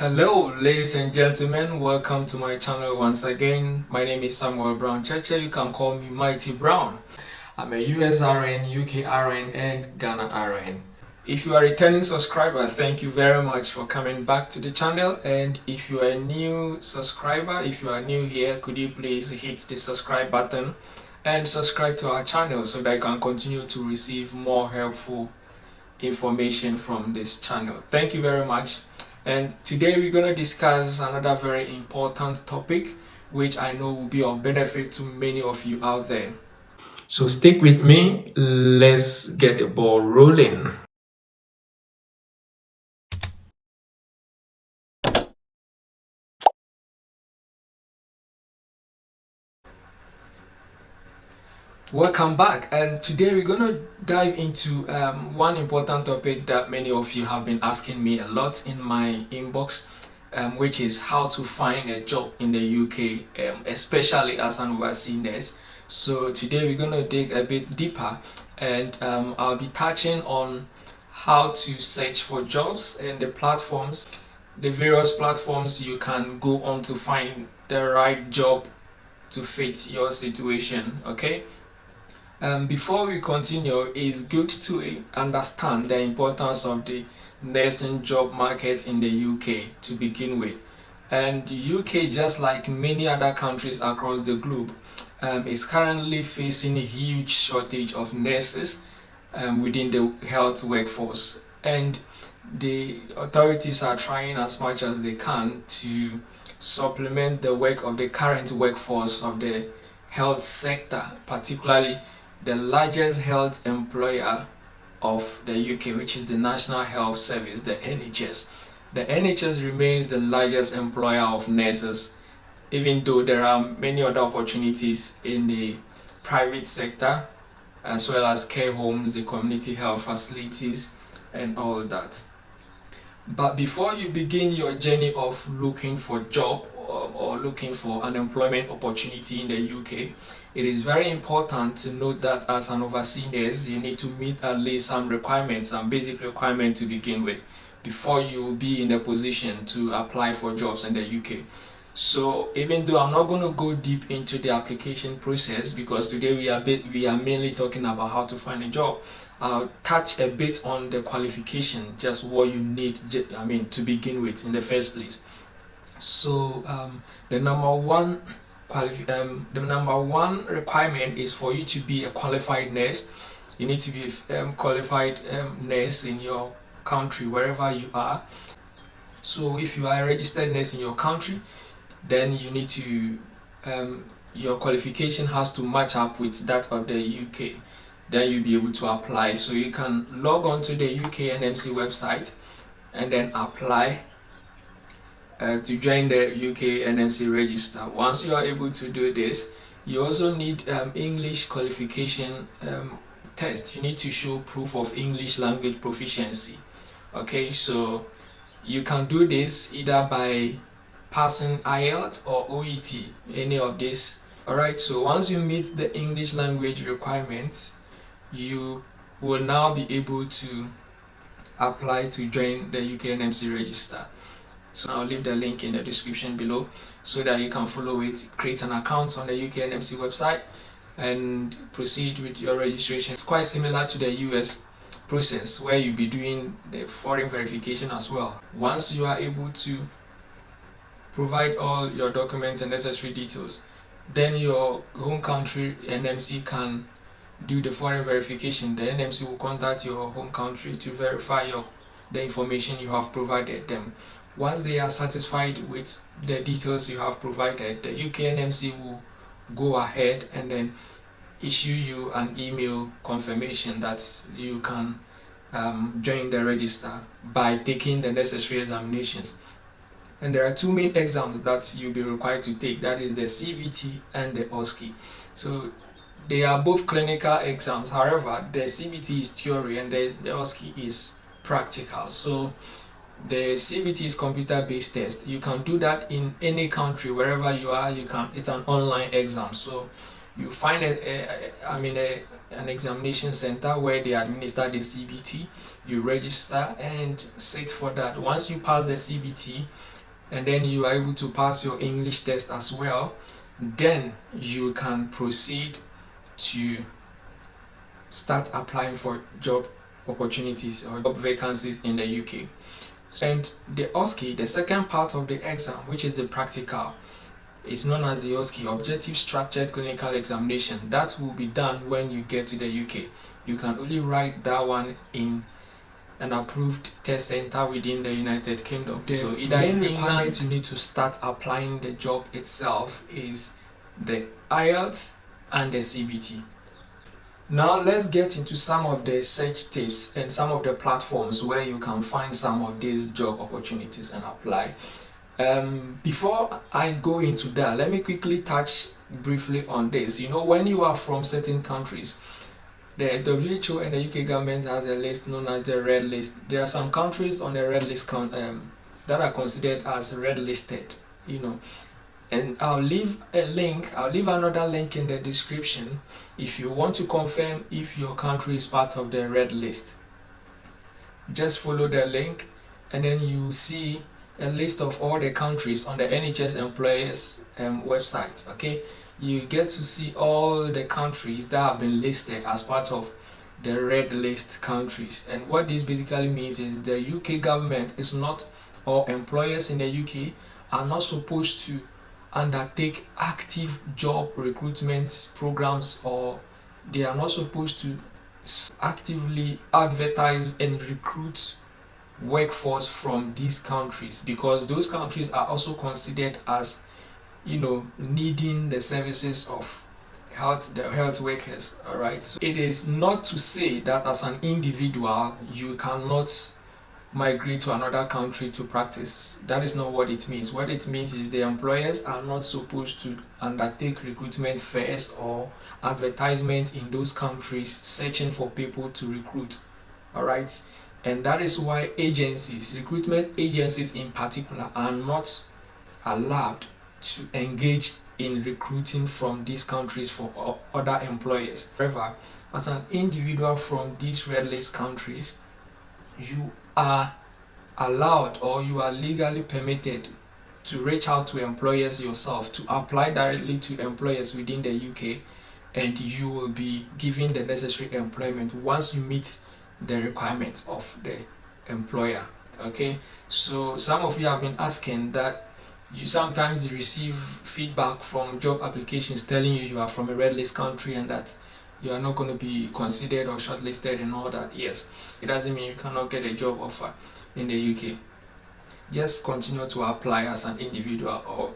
Hello ladies and gentlemen, welcome to my channel once again. My name is Samuel Brown Cheche. You can call me Mighty Brown. I'm a US RN, UK RN and Ghana RN. If you are a returning subscriber, thank you very much for coming back to the channel. And if you are a new subscriber, if you are new here, could you please hit the subscribe button and subscribe to our channel so that you can continue to receive more helpful information from this channel. Thank you very much. And today we're going to discuss another very important topic which I know will be of benefit to many of you out there. So stick with me, let's get the ball rolling. Welcome back, and today we're going to dive into one important topic that many of you have been asking me a lot in my inbox, which is how to find a job in the UK, especially as an overseas nurse. So today we're going to dig a bit deeper, and I'll be touching on how to search for jobs and the platforms, the various platforms you can go on to find the right job to fit your situation. Okay. Before we continue, it's good to understand the importance of the nursing job market in the UK to begin with. And the UK, just like many other countries across the globe, is currently facing a huge shortage of nurses within the health workforce. And the authorities are trying as much as they can to supplement the work of the current workforce of the health sector, particularly the largest health employer of the UK, which is the National Health Service, the NHS. The NHS remains the largest employer of nurses, even though there are many other opportunities in the private sector, as well as care homes, the community health facilities, and all that. But before you begin your journey of looking for a job or looking for an employment opportunity in the UK, it is very important to note that as an overseas nurse, you need to meet at least some requirements, some basic requirements to begin with, before you will be in a position to apply for jobs in the UK. So even though I'm not going to go deep into the application process, because today we are mainly talking about how to find a job, I'll touch a bit on the qualification, just what you need, to begin with in the first place. So the number one requirement is for you to be a qualified nurse. You need to be a qualified nurse in your country, wherever you are. So if you are a registered nurse in your country, then you need to your qualification has to match up with that of the UK. Then you'll be able to apply. So you can log on to the UK NMC website and then apply to join the UK NMC register. Once you are able to do this, you also need English qualification test. You need to show proof of English language proficiency. Okay, so you can do this either by passing IELTS or OET, any of this. Alright, so once you meet the English language requirements, you will now be able to apply to join the UK NMC register. So I'll leave the link in the description below so that you can follow it, create an account on the UK NMC website and proceed with your registration. It's quite similar to the US process where you'll be doing the foreign verification as well. Once you are able to provide all your documents and necessary details, then your home country NMC can do the foreign verification. The NMC will contact your home country to verify the information you have provided them. Once they are satisfied with the details you have provided, the UK NMC will go ahead and then issue you an email confirmation that you can join the register by taking the necessary examinations. And there are two main exams that you'll be required to take, that is the CBT and the OSCE. So they are both clinical exams. However, the CBT is theory and the OSCE is practical. So the CBT is computer-based test. You can do that in any country, wherever you are. It's an online exam. So You find an examination center where they administer the CBT. You register and sit for that. Once you pass the CBT, and then you are able to pass your English test as well, then you can proceed to start applying for job opportunities or job vacancies in the UK. And the OSCE, the second part of the exam, which is the practical, is known as the OSCE, Objective Structured Clinical Examination. That will be done when you get to the UK. You can only write that one in an approved test center within the United Kingdom. So either main requirement you need to start applying the job itself is the IELTS and the CBT. Now let's get into some of the search tips and some of the platforms where you can find some of these job opportunities and apply. Before I go into that, let me quickly touch briefly on this. You know, when you are from certain countries, the WHO and the UK government has a list known as the red list. There are some countries on the red list that are considered as red listed, you know. And I'll leave another link in the description if you want to confirm if your country is part of the red list. Just follow the link and then you see a list of all the countries on the NHS employers website. Okay, you get to see all the countries that have been listed as part of the red list countries. And what this basically means is the UK government is not, or employers in the UK are not supposed to undertake active job recruitment programs, or they are not supposed to actively advertise and recruit workforce from these countries, because those countries are also considered as, you know, needing the services of the health workers. All right, so it is not to say that as an individual you cannot migrate to another country to practice. That is not what it means. What it means is the employers are not supposed to undertake recruitment fairs or advertisement in those countries searching for people to recruit. All right, and that is why agencies, recruitment agencies in particular, are not allowed to engage in recruiting from these countries for other employers. However, as an individual from these red list countries, you are allowed, or you are legally permitted, to reach out to employers yourself, to apply directly to employers within the UK, and you will be given the necessary employment once you meet the requirements of the employer. Okay, so some of you have been asking that you sometimes receive feedback from job applications telling you are from a red list country and that you are not going to be considered or shortlisted and all that. Yes, it doesn't mean you cannot get a job offer in the UK. Just continue to apply as an individual, or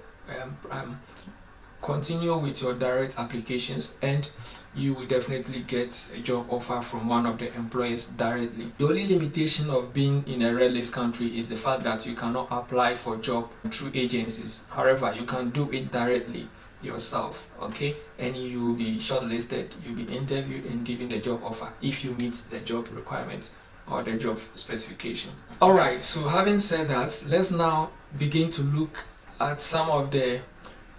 continue with your direct applications, and you will definitely get a job offer from one of the employers directly. The only limitation of being in a red list country is the fact that you cannot apply for job through agencies. However, you can do it directly yourself, okay, and you will be shortlisted, you'll be interviewed and given the job offer if you meet the job requirements or the job specification. All right, so having said that, let's now begin to look at some of the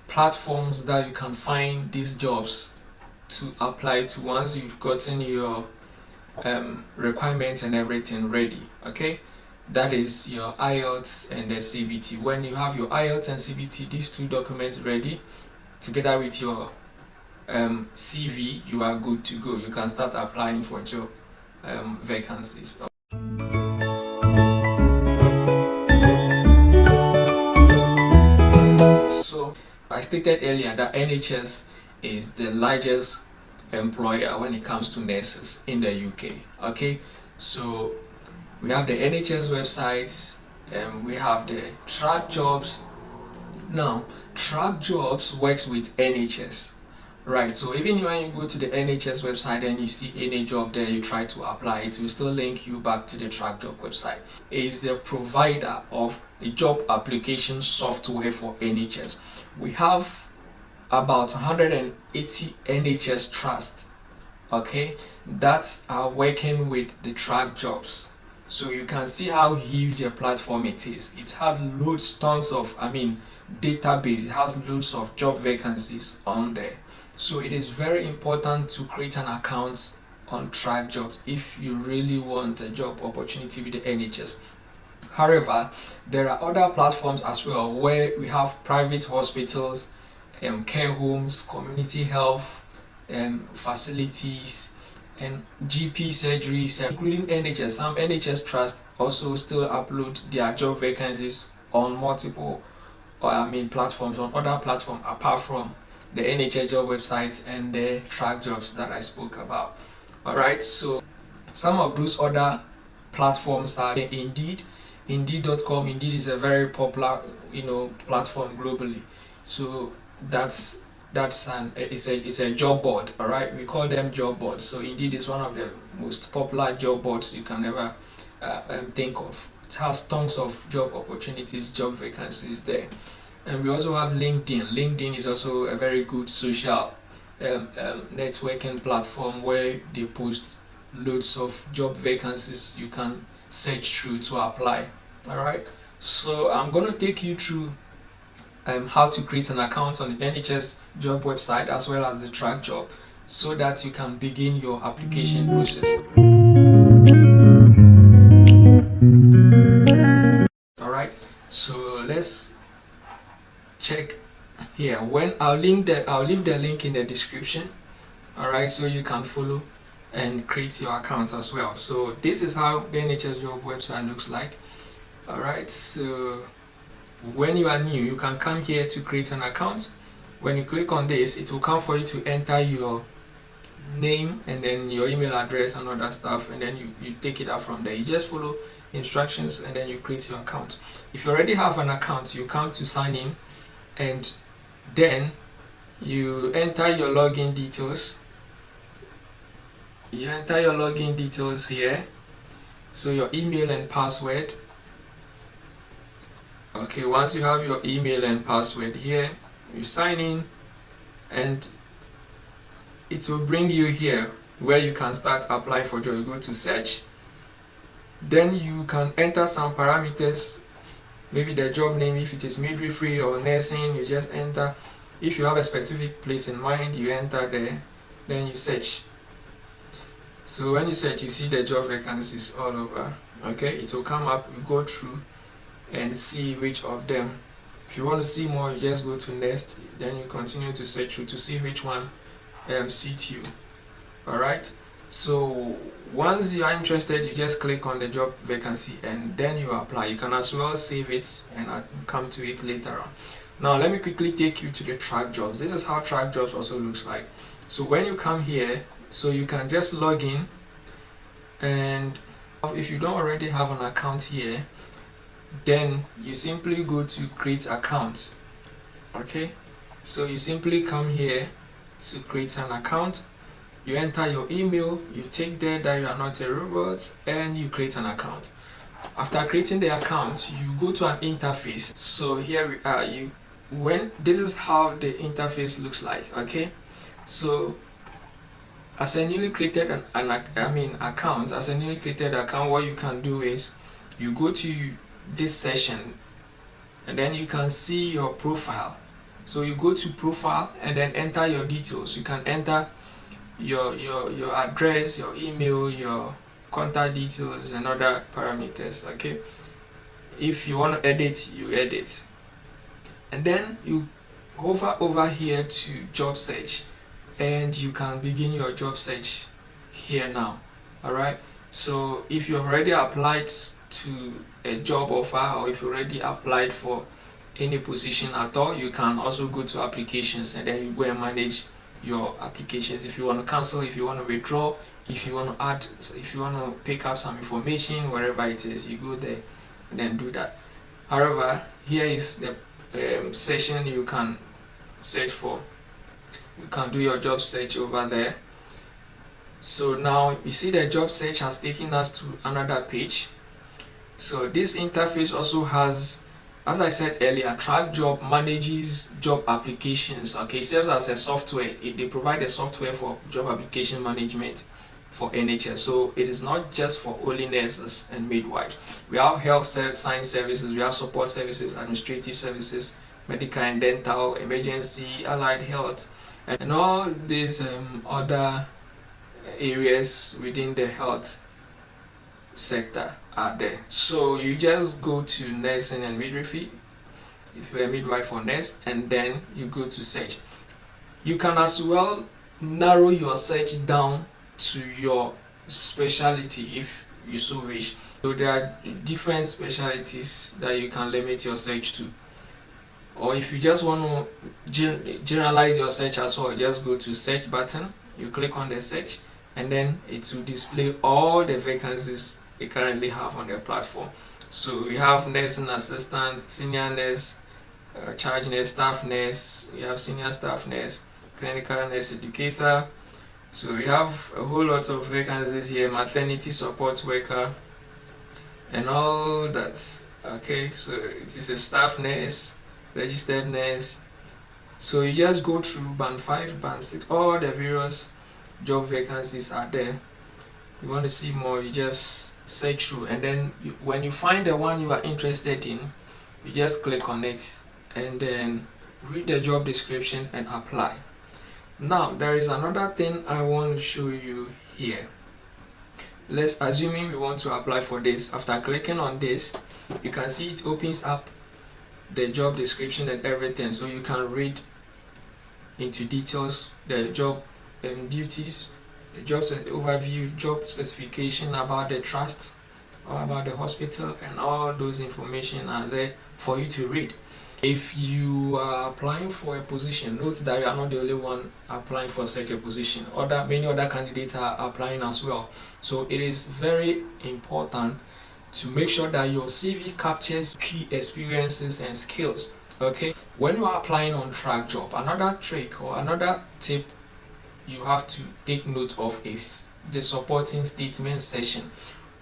platforms that you can find these jobs to apply to once you've gotten your requirements and everything ready. Okay, that is your IELTS and the CBT. When you have your IELTS and CBT, these two documents ready, together with your CV, you are good to go. You can start applying for job vacancies. So I stated earlier that NHS is the largest employer when it comes to nurses in the UK. Okay, so we have the NHS website and we have the Track Jobs. Now Track Jobs works with NHS, right? So even when you go to the NHS website and you see any job there, you try to apply, it will still link you back to the Track Job website. It is the provider of the job application software for NHS. We have about 180 NHS trusts, okay, that are working with the Track Jobs. So you can see how huge a platform it is. It has loads, tons of, database. It has loads of job vacancies on there. So it is very important to create an account on Track Jobs if you really want a job opportunity with the NHS. However, there are other platforms as well where we have private hospitals, care homes, community health facilities, and GP surgeries, including NHS. Some NHS trusts also still upload their job vacancies on multiple platforms, on other platforms apart from the NHS job websites and the Track Jobs that I spoke about. Alright, so some of those other platforms are Indeed. Indeed.com. Indeed is a very popular platform globally. So it's a job board. All right, we call them job boards. So Indeed is one of the most popular job boards you can ever think of. It has tons of job opportunities, job vacancies there. And we also have LinkedIn. LinkedIn is also a very good social networking platform where they post loads of job vacancies you can search through to apply. All right, so I'm going to take you through how to create an account on the NHS job website as well as the Track Job so that you can begin your application process. All right, so let's check here. When I'll leave the link in the description. All right, so you can follow and create your account as well. So this is how the NHS job website looks like. All right, so when you are new, you can come here to create an account. When you click on this, it will come for you to enter your name and then your email address and all that stuff, and then you take it out from there. You just follow instructions and then you create your account. If you already have an account, you come to sign in and then you enter your login details. You enter your login details here, so your email and password. Okay, once you have your email and password here, you sign in and it will bring you here where you can start applying for job. You go to search, then you can enter some parameters, maybe the job name. If it is midwifery or nursing, you just enter. If you have a specific place in mind, you enter there, then you search. So when you search, you see the job vacancies all over. Okay, it will come up, you go through and see which of them. If you want to see more, you just go to next, then you continue to search through to see which one suits you. All right, so once you are interested, you just click on the job vacancy and then you apply. You can as well save it and come to it later on. Now let me quickly take you to the Track Jobs. This is how Track Jobs also looks like. So when you come here, so you can just log in, and if you don't already have an account here, then you simply go to create account. Okay, so you simply come here to create an account. You enter your email, you take there that you are not a robot, and you create an account. After creating the account, you go to an interface. So here we are. This is how the interface looks like. Okay, so as a newly created account, what you can do is you go to this session and then you can see your profile. So you go to profile and then enter your details. You can enter your address, your email, your contact details and other parameters. Okay, if you want to edit, you edit, and then you hover over here to job search and you can begin your job search here now. All right, so if you've already applied to a job offer, or if you already applied for any position at all, you can also go to applications and then you go and manage your applications. If you want to cancel, if you want to withdraw, if you want to add, if you want to pick up some information, wherever it is, you go there and then do that. However, here is the session you can search for. You can do your job search over there. So now you see the job search has taken us to another page. So this interface also has, as I said earlier, Track Job manages job applications. Okay, it serves as a software. They provide a software for job application management for NHS. So it is not just for only nurses and midwives. We have health science services, we have support services, administrative services, medical and dental, emergency, allied health, and all these other areas within the health sector are there. So you just go to nursing and midwifery if you're a midwife or nurse, and then you go to search. You can as well narrow your search down to your specialty if you so wish. So there are different specialties that you can limit your search to. Or if you just want to generalize your search as well, just go to search button, you click on the search, and then it will display all the vacancies they currently have on their platform. So we have nursing assistant, senior nurse, charge nurse, staff nurse, we have senior staff nurse, clinical nurse educator. So we have a whole lot of vacancies here, maternity support worker and all that. Okay, so it is a staff nurse, registered nurse. So you just go through band 5, band 6, all the various job vacancies are there. You want to see more, you just search through, and then when you find the one you are interested in, you just click on it and then read the job description and apply. Now there is another thing I want to show you here. Let's assuming we want to apply for this. After clicking on this, you can see it opens up the job description and everything, so you can read into details the job duties, the job overview, job specification about the trust or about the hospital, and all those information are there for you to read. If you are applying for a position, note that you are not the only one applying for such a position. Many other candidates are applying as well. So it is very important to make sure that your CV captures key experiences and skills. Okay, when you are applying on track job, another trick or another tip you have to take note of is the supporting statement section.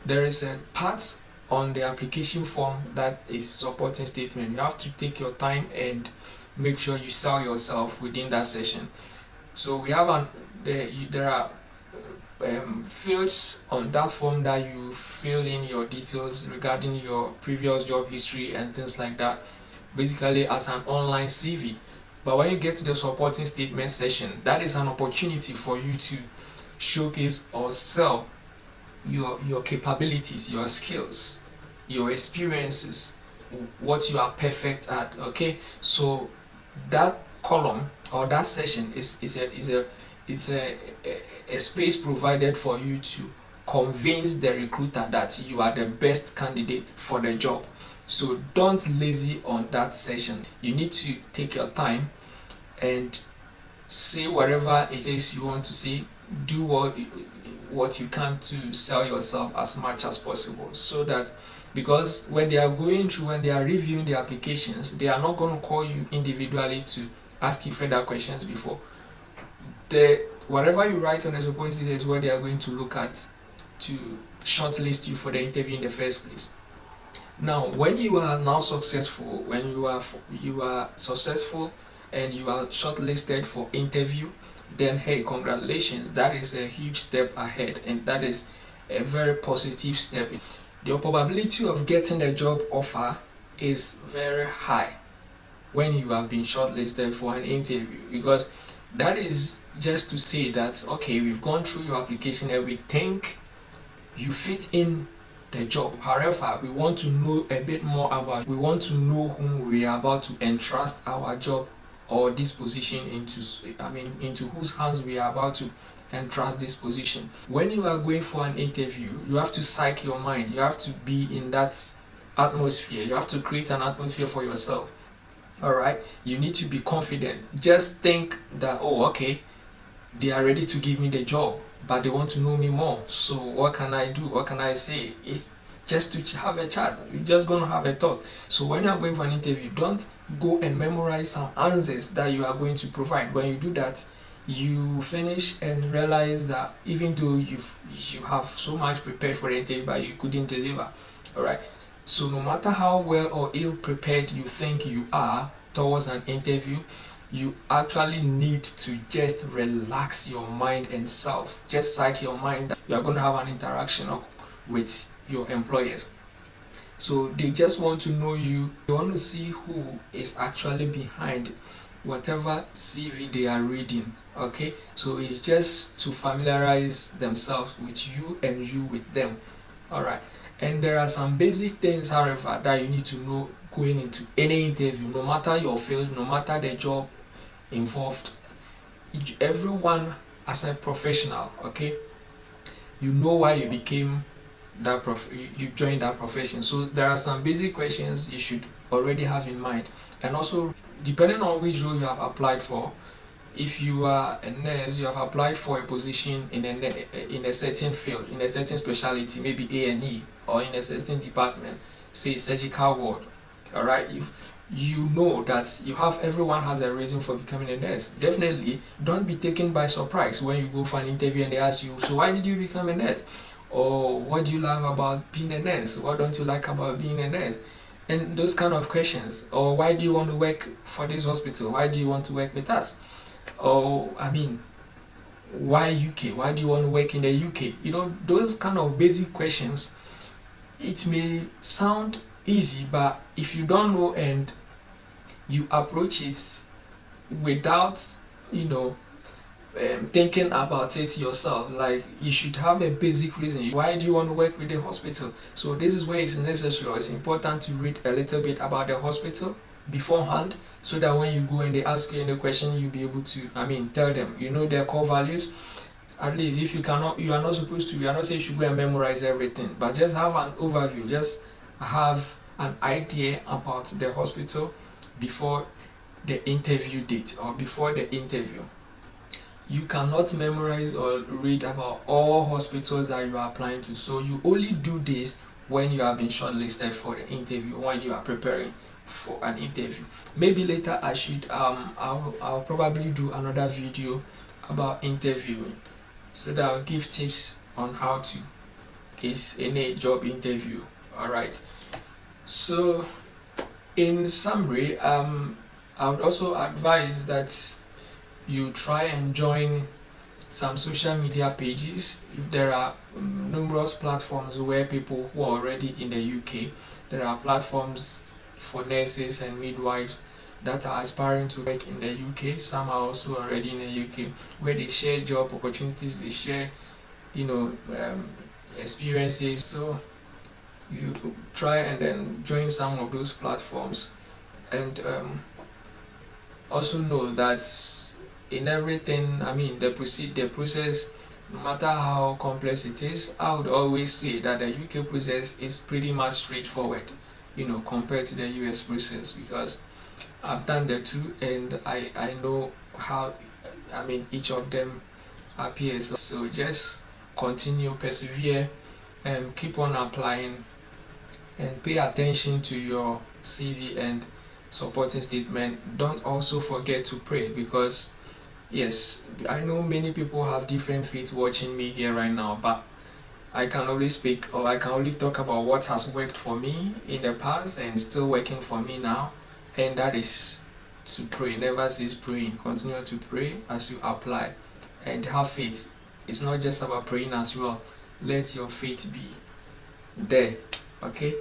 There is a part on the application form that is supporting statement. You have to take your time and make sure you sell yourself within that session. So we have there are fields on that form that you fill in your details regarding your previous job history and things like that, basically as an online CV. But when you get to the supporting statement section, that is an opportunity for you to showcase or sell your capabilities, your skills, your experiences, what you are perfect at. Okay, so that column or that section is a space provided for you to convince the recruiter that you are the best candidate for the job. So don't lazy on that session. You need to take your time and say whatever it is you want to say. Do what you can to sell yourself as much as possible, so that, because when they are reviewing the applications, they are not going to call you individually to ask you further questions before. Whatever you write on the supposed details is what they are going to look at to shortlist you for the interview in the first place. Now, when you are now successful, when you are successful and you are shortlisted for interview, then hey, congratulations, that is a huge step ahead, and that is a very positive step. Your probability of getting a job offer is very high when you have been shortlisted for an interview, because that is just to say that okay, we've gone through your application and we think you fit in the job. However, we want to know a bit more about, we want to know whom we are about to entrust our job or this position into whose hands we are about to entrust this position. When you are going for an interview, you have to psych your mind. You have to be in that atmosphere. You have to create an atmosphere for yourself. All right, you need to be confident. Just think that, oh, okay, they are ready to give me the job, but they want to know me more. So what can I do? What can I say? It's just to have a chat. You're just going to have a talk. So when you're going for an interview, don't go and memorize some answers that you are going to provide. When you do that, you finish and realize that even though you have so much prepared for the interview, but you couldn't deliver. All right. So no matter how well or ill prepared you think you are towards an interview, you actually need to just relax your mind and self. Just psych your mind that you are going to have an interaction with your employers. So they just want to know you. They want to see who is actually behind whatever CV they are reading. Okay, so it's just to familiarize themselves with you and you with them. All right, and there are some basic things, however, that you need to know going into any interview, no matter your field, no matter the job involved. Everyone, as a professional, okay, you know why you became that you joined that profession. So there are some basic questions you should already have in mind, and also depending on which role you have applied for. If you are a nurse, you have applied for a position in a certain field, in a certain specialty, maybe A&E, or in a certain department, say surgical ward. All right, if you know that everyone has a reason for becoming a nurse, definitely don't be taken by surprise when you go for an interview and they ask you, so why did you become a nurse? Or what do you love about being a nurse? What don't you like about being a nurse? And those kind of questions. Or why do you want to work for this hospital? Why do you want to work with us? Or why UK? Why do you want to work in the UK? Those kind of basic questions. It may sound easy, but if you don't know and you approach it without thinking about it yourself, like, you should have a basic reason. Why do you want to work with the hospital? So this is where it's necessary, or it's important to read a little bit about the hospital beforehand, so that when you go and they ask you any question, you'll be able to tell them their core values. At least if you are not supposed to, you are not saying you should go and memorize everything, but just have an overview, just have an idea about the hospital before the interview date or before the interview. You cannot memorize or read about all hospitals that you are applying to, so you only do this when you have been shortlisted for the interview, when you are preparing for an interview. Maybe later I'll probably do another video about interviewing, so that I'll give tips on how to case any job interview. All right, so in summary, I would also advise that you try and join some social media pages. If there are numerous platforms where people who are already in the UK, there are platforms for nurses and midwives that are aspiring to work in the UK. Some are also already in the UK, where they share job opportunities, they share experiences. So you try and then join some of those platforms, and also know that in everything, the process, no matter how complex it is, I would always say that the UK process is pretty much straightforward, compared to the US process, because I've done the two and I know how each of them appears. So just continue, persevere, and keep on applying, and pay attention to your CV and supporting statement. Don't also forget to pray, because yes, I know many people have different faiths watching me here right now, but I can only speak, or I can only talk about what has worked for me in the past and still working for me now, and that is to pray. Never cease praying. Continue to pray as you apply, and have faith. It's not just about praying as well. Let your faith be there, okay?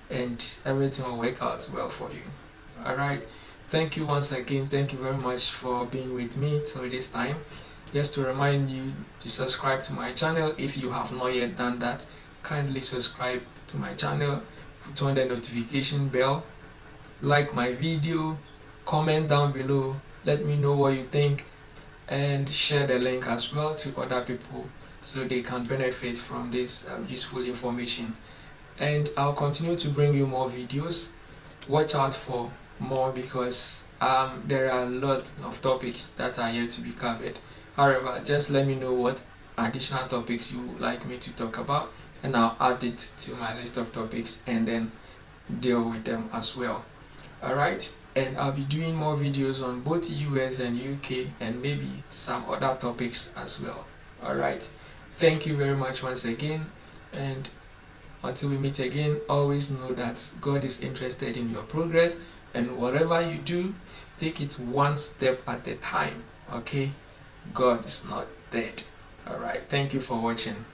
And everything will work out well for you. Alright, thank you once again. Thank you very much for being with me till this time. Just to remind you to subscribe to my channel. If you have not yet done that, kindly subscribe to my channel, put on the notification bell, like my video, comment down below, let me know what you think, and share the link as well to other people so they can benefit from this useful information. And I'll continue to bring you more videos. Watch out for more, because there are a lot of topics that are yet to be covered. However, just let me know what additional topics you would like me to talk about, and I'll add it to my list of topics and then deal with them as well. Alright, and I'll be doing more videos on both US and UK, and maybe some other topics as well. Alright, thank you very much once again, and until we meet again, always know that God is interested in your progress, and whatever you do, take it one step at a time, okay? God is not dead. Alright, thank you for watching.